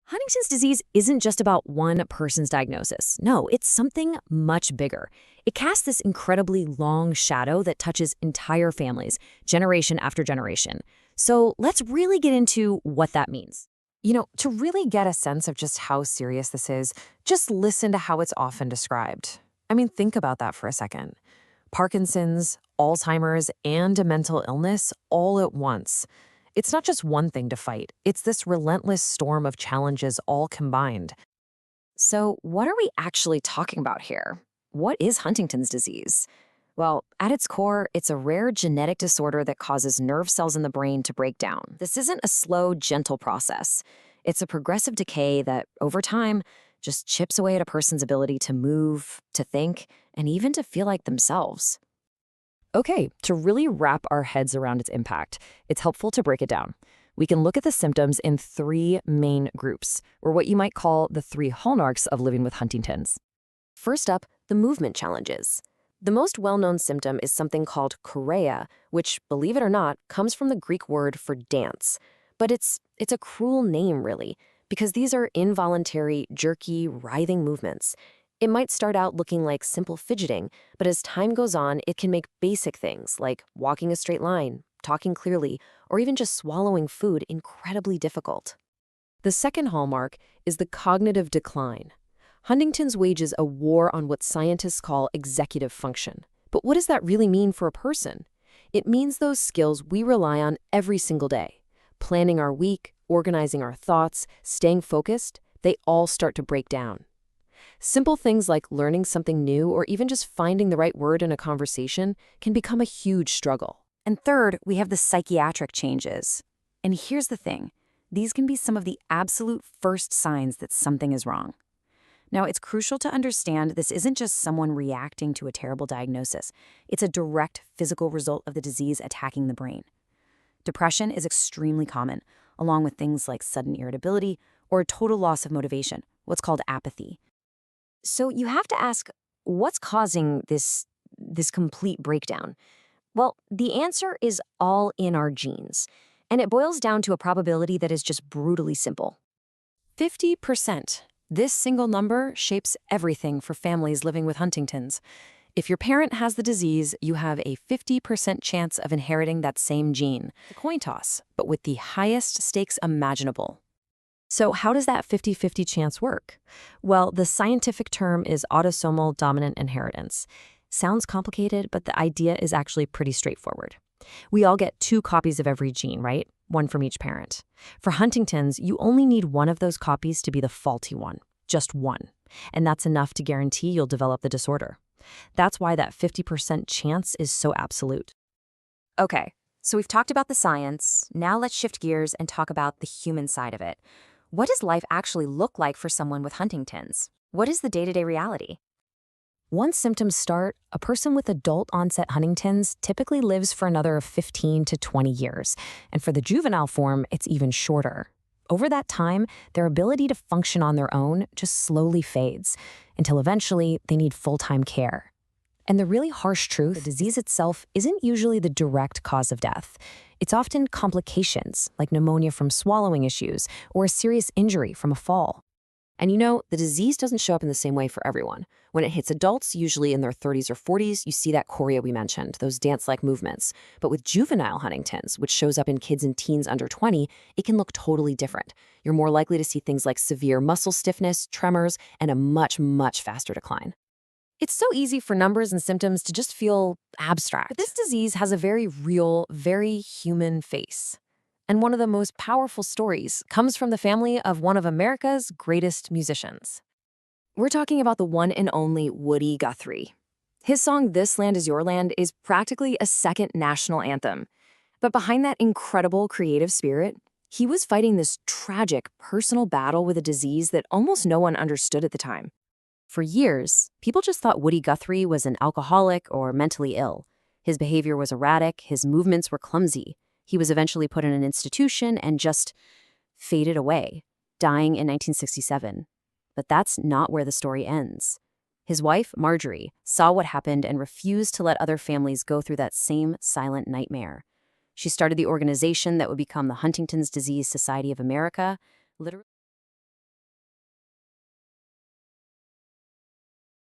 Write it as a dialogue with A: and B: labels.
A: Huntington's disease isn't just about one person's diagnosis. No, it's something much bigger. It casts this incredibly long shadow that touches entire families, generation after generation. So let's really get into what that means.
B: To really get a sense of just how serious this is, just listen to how it's often described. I mean, think about that for a second. Parkinson's, Alzheimer's, and a mental illness all at once. It's not just one thing to fight, it's this relentless storm of challenges all combined.
A: So, what are we actually talking about here? What is Huntington's disease? Well, at its core, it's a rare genetic disorder that causes nerve cells in the brain to break down. This isn't a slow, gentle process. It's a progressive decay that, over time, just chips away at a person's ability to move, to think, and even to feel like themselves. Okay, to really wrap our heads around its impact, it's helpful to break it down. We can look at the symptoms in three main groups, or what you might call the three hallmarks of living with Huntington's. First up, the movement challenges. The most well-known symptom is something called chorea, which, believe it or not, comes from the Greek word for dance. But it's a cruel name, really, because these are involuntary, jerky, writhing movements. It might start out looking like simple fidgeting, but as time goes on, it can make basic things like walking a straight line, talking clearly, or even just swallowing food incredibly difficult. The second hallmark is the cognitive decline. Huntington's wages a war on what scientists call executive function. But what does that really mean for a person? It means those skills we rely on every single day. Planning our week, organizing our thoughts, staying focused, they all start to break down. Simple things like learning something new or even just finding the right word in a conversation can become a huge struggle.
C: And third, we have the psychiatric changes. And here's the thing. These can be some of the absolute first signs that something is wrong. Now, it's crucial to understand this isn't just someone reacting to a terrible diagnosis. It's a direct physical result of the disease attacking the brain. Depression is extremely common, along with things like sudden irritability or a total loss of motivation, what's called apathy.
A: So you have to ask, what's causing this complete breakdown? Well, the answer is all in our genes, and it boils down to a probability that is just brutally simple.
B: 50%. This single number shapes everything for families living with Huntington's. If your parent has the disease, you have a 50% chance of inheriting that same gene. The coin toss, but with the highest stakes imaginable. So how does that 50-50 chance work? Well, the scientific term is autosomal dominant inheritance. Sounds complicated, but the idea is actually pretty straightforward. We all get 2 copies of every gene, right? One from each parent. For Huntington's, you only need one of those copies to be the faulty one. Just one. And that's enough to guarantee you'll develop the disorder. That's why that 50% chance is so absolute.
C: Okay, so we've talked about the science. Now let's shift gears and talk about the human side of it. What does life actually look like for someone with Huntington's? What is the day-to-day reality?
A: Once symptoms start, a person with adult-onset Huntington's typically lives for another 15 to 20 years, and for the juvenile form, it's even shorter. Over that time, their ability to function on their own just slowly fades, until eventually they need full-time care. And the really harsh truth, the disease itself isn't usually the direct cause of death. It's often complications, like pneumonia from swallowing issues, or a serious injury from a fall. And the disease doesn't show up in the same way for everyone. When it hits adults, usually in their 30s or 40s, you see that chorea we mentioned, those dance-like movements. But with juvenile Huntington's, which shows up in kids and teens under 20, it can look totally different. You're more likely to see things like severe muscle stiffness, tremors, and a much, much faster decline. It's so easy for numbers and symptoms to just feel abstract. But this disease has a very real, very human face. And one of the most powerful stories comes from the family of one of America's greatest musicians. We're talking about the one and only Woody Guthrie. His song, "This Land Is Your Land," is practically a second national anthem. But behind that incredible creative spirit, he was fighting this tragic personal battle with a disease that almost no one understood at the time. For years, people just thought Woody Guthrie was an alcoholic or mentally ill. His behavior was erratic, his movements were clumsy. He was eventually put in an institution and just faded away, dying in 1967. But that's not where the story ends. His wife, Marjorie, saw what happened and refused to let other families go through that same silent nightmare. She started the organization that would become the Huntington's Disease Society of America, literally